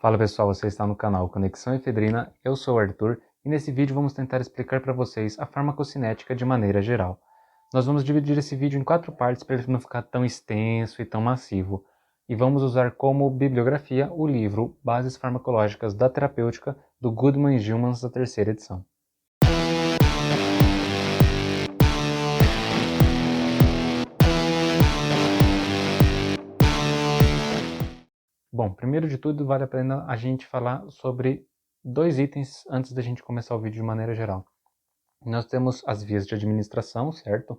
Fala pessoal, você está no canal Conexão Efedrina, eu sou o Arthur e nesse vídeo vamos tentar explicar para vocês a farmacocinética de maneira geral. Nós vamos dividir esse vídeo em 4 partes para ele não ficar tão extenso e tão massivo. E vamos usar como bibliografia o livro Bases Farmacológicas da Terapêutica do Goodman e Gilmans, da 3ª edição. Bom, primeiro de tudo vale a pena a gente falar sobre 2 itens antes da gente começar o vídeo de maneira geral. Nós temos as vias de administração, certo?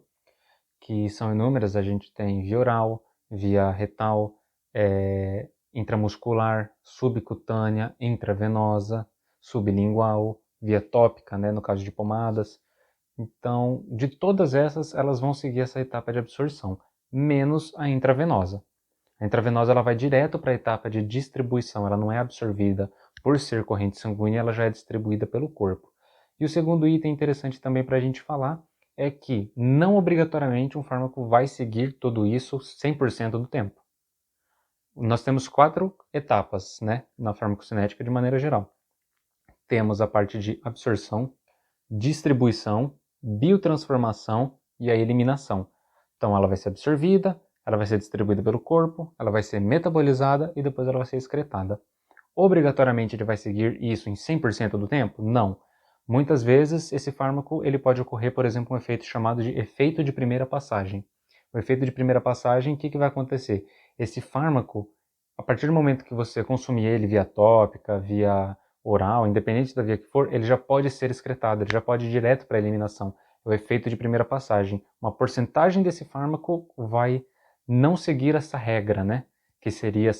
Que são inúmeras, a gente tem via oral, via retal, intramuscular, subcutânea, intravenosa, sublingual, via tópica, né, no caso de pomadas. Então, de todas essas, elas vão seguir essa etapa de absorção, menos a intravenosa. A intravenosa ela vai direto para a etapa de distribuição, ela não é absorvida por ser corrente sanguínea, ela já é distribuída pelo corpo. E o segundo item interessante também para a gente falar é que não obrigatoriamente um fármaco vai seguir tudo isso 100% do tempo. Nós temos 4 etapas, né, na farmacocinética de maneira geral. Temos a parte de absorção, distribuição, biotransformação e a eliminação. Então ela vai ser absorvida, ela vai ser distribuída pelo corpo, ela vai ser metabolizada e depois ela vai ser excretada. Obrigatoriamente ele vai seguir isso em 100% do tempo? Não. Muitas vezes esse fármaco ele pode ocorrer, por exemplo, um efeito chamado de efeito de primeira passagem. O efeito de primeira passagem, o que vai acontecer? Esse fármaco, a partir do momento que você consumir ele via tópica, via oral, independente da via que for, ele já pode ser excretado, ele já pode ir direto para a eliminação. É o efeito de primeira passagem. Uma porcentagem desse fármaco vai não seguir essa regra, né? Que seria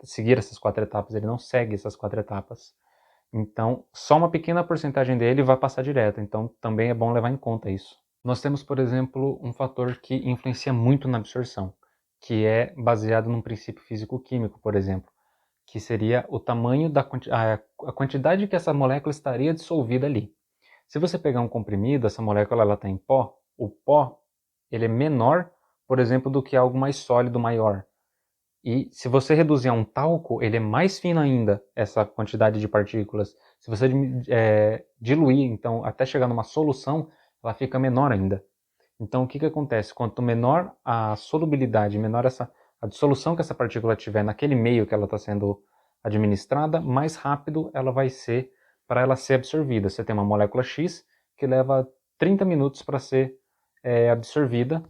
seguir essas 4 etapas, ele não segue essas 4 etapas. Então, só uma pequena porcentagem dele vai passar direto, então também é bom levar em conta isso. Nós temos, por exemplo, um fator que influencia muito na absorção, que é baseado num princípio físico-químico, por exemplo, que seria o tamanho a quantidade que essa molécula estaria dissolvida ali. Se você pegar um comprimido, essa molécula está em pó, o pó ele é menor, por exemplo, do que algo mais sólido, maior. E se você reduzir a um talco, ele é mais fino ainda, essa quantidade de partículas. Se você diluir, então, até chegar numa solução, ela fica menor ainda. Então, o que acontece? Quanto menor a solubilidade, menor a dissolução que essa partícula tiver naquele meio que ela está sendo administrada, mais rápido ela vai ser para ela ser absorvida. Você tem uma molécula X que leva 30 minutos para ser absorvida,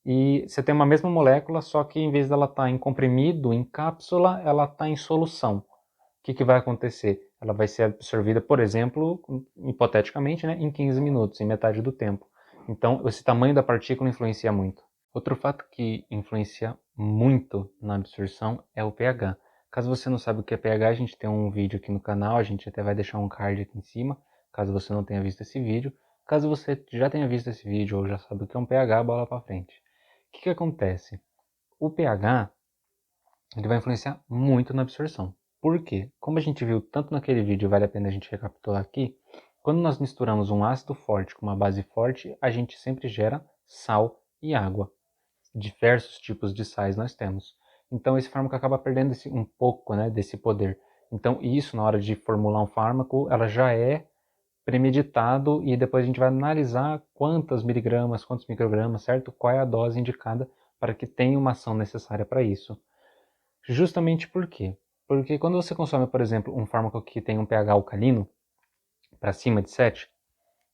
e você tem uma mesma molécula, só que em vez dela estar em comprimido, em cápsula, ela está em solução. O que vai acontecer? Ela vai ser absorvida, por exemplo, hipoteticamente, né, em 15 minutos, em metade do tempo. Então, esse tamanho da partícula influencia muito. Outro fato que influencia muito na absorção é o pH. Caso você não sabe o que é pH, a gente tem um vídeo aqui no canal, a gente até vai deixar um card aqui em cima, caso você não tenha visto esse vídeo. Caso você já tenha visto esse vídeo ou já sabe o que é um pH, bola para frente. O que acontece? O pH ele vai influenciar muito na absorção. Por quê? Como a gente viu tanto naquele vídeo, vale a pena a gente recapitular aqui, quando nós misturamos um ácido forte com uma base forte, a gente sempre gera sal e água. Diversos tipos de sais nós temos. Então esse fármaco acaba perdendo um pouco, né, desse poder. Então isso, na hora de formular um fármaco, ela já é premeditado e depois a gente vai analisar quantos miligramas, quantos microgramas, certo? Qual é a dose indicada para que tenha uma ação necessária para isso. Justamente por quê? Porque quando você consome, por exemplo, um fármaco que tem um pH alcalino, para cima de 7,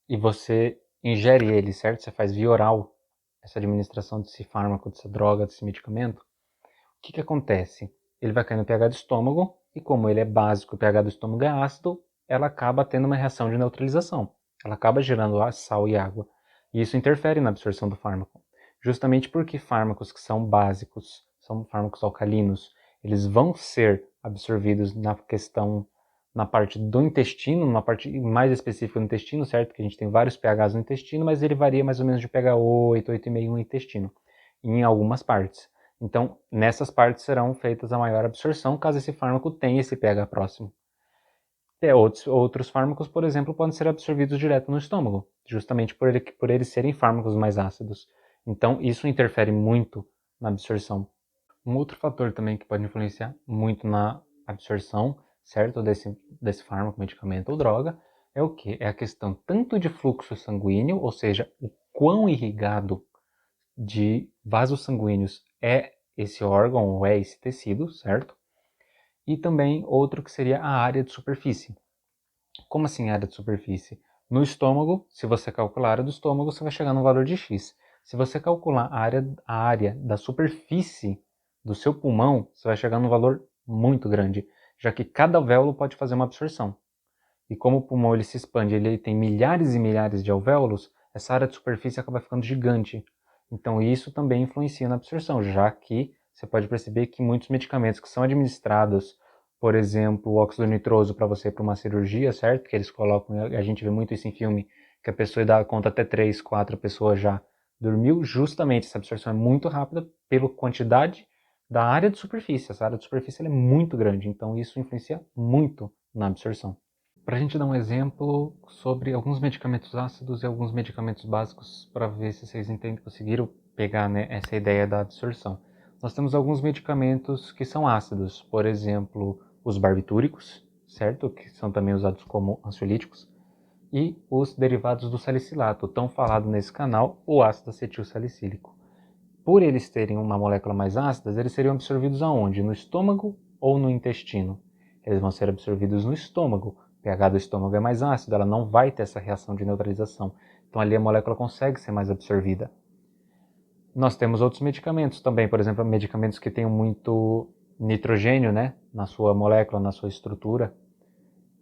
e você ingere ele, certo? Você faz via oral essa administração desse fármaco, dessa droga, desse medicamento, o que acontece? Ele vai cair no pH do estômago, e como ele é básico, o pH do estômago é ácido, ela acaba tendo uma reação de neutralização. Ela acaba gerando sal e água. E isso interfere na absorção do fármaco. Justamente porque fármacos que são básicos, são fármacos alcalinos, eles vão ser absorvidos na parte do intestino, numa parte mais específica do intestino, certo? Que a gente tem vários pHs no intestino, mas ele varia mais ou menos de pH 8, 8,5 no intestino, em algumas partes. Então, nessas partes serão feitas a maior absorção, caso esse fármaco tenha esse pH próximo. Outros fármacos, por exemplo, podem ser absorvidos direto no estômago, justamente por eles serem fármacos mais ácidos. Então, isso interfere muito na absorção. Um outro fator também que pode influenciar muito na absorção certo? Desse fármaco, medicamento ou droga, é o quê? É a questão tanto de fluxo sanguíneo, ou seja, o quão irrigado de vasos sanguíneos é esse órgão ou é esse tecido, certo? E também outro que seria a área de superfície. Como assim área de superfície? No estômago, se você calcular a área do estômago, você vai chegar no valor de X. Se você calcular a área da superfície do seu pulmão, você vai chegar num valor muito grande, já que cada alvéolo pode fazer uma absorção. E como o pulmão ele se expande, ele tem milhares e milhares de alvéolos, essa área de superfície acaba ficando gigante. Então isso também influencia na absorção, já que você pode perceber que muitos medicamentos que são administrados, por exemplo, o óxido nitroso para você ir para uma cirurgia, certo? Que eles colocam, a gente vê muito isso em filme, que a pessoa dá conta até 3, 4 pessoas já dormiu, justamente essa absorção é muito rápida pela quantidade da área de superfície. Essa área de superfície é muito grande, então isso influencia muito na absorção. Para a gente dar um exemplo sobre alguns medicamentos ácidos e alguns medicamentos básicos para ver se vocês entendem, conseguiram pegar, né, essa ideia da absorção. Nós temos alguns medicamentos que são ácidos, por exemplo, os barbitúricos, certo? Que são também usados como ansiolíticos, e os derivados do salicilato, tão falado nesse canal, o ácido acetil salicílico. Por eles terem uma molécula mais ácida, eles seriam absorvidos aonde? No estômago ou no intestino? Eles vão ser absorvidos no estômago. O pH do estômago é mais ácido, ela não vai ter essa reação de neutralização. Então ali a molécula consegue ser mais absorvida. Nós temos outros medicamentos também, por exemplo, medicamentos que tenham muito nitrogênio, né, na sua molécula, na sua estrutura,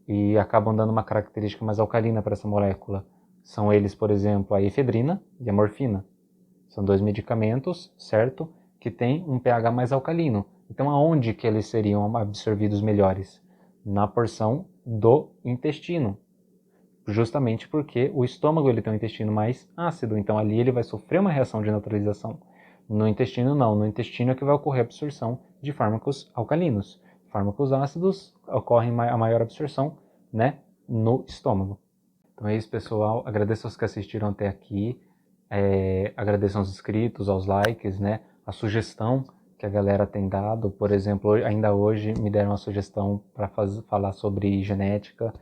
e acabam dando uma característica mais alcalina para essa molécula. São eles, por exemplo, a efedrina e a morfina. São dois medicamentos, certo? Que têm um pH mais alcalino. Então, aonde que eles seriam absorvidos melhores? Na porção do intestino. Justamente porque o estômago ele tem um intestino mais ácido, então ali ele vai sofrer uma reação de neutralização. No intestino não, no intestino é que vai ocorrer a absorção de fármacos alcalinos. Fármacos ácidos ocorre a maior absorção, né, no estômago. Então é isso, pessoal. Agradeço aos que assistiram até aqui. Agradeço aos inscritos, aos likes, né? A sugestão que a galera tem dado. Por exemplo, ainda hoje me deram uma sugestão para falar sobre genética.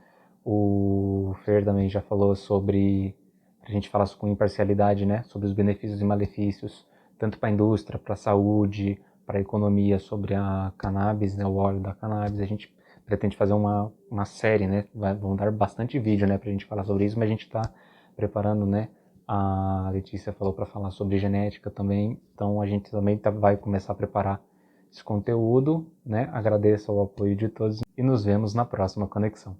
O Fer também já falou sobre a gente falar com imparcialidade, né? Sobre os benefícios e malefícios, tanto para a indústria, para a saúde, para a economia, sobre a cannabis, né? O óleo da cannabis. A gente pretende fazer uma série, né? Vão dar bastante vídeo, né? Para a gente falar sobre isso, mas a gente está preparando, né? A Letícia falou para falar sobre genética também, então a gente também vai começar a preparar esse conteúdo, né? Agradeço o apoio de todos e nos vemos na próxima conexão.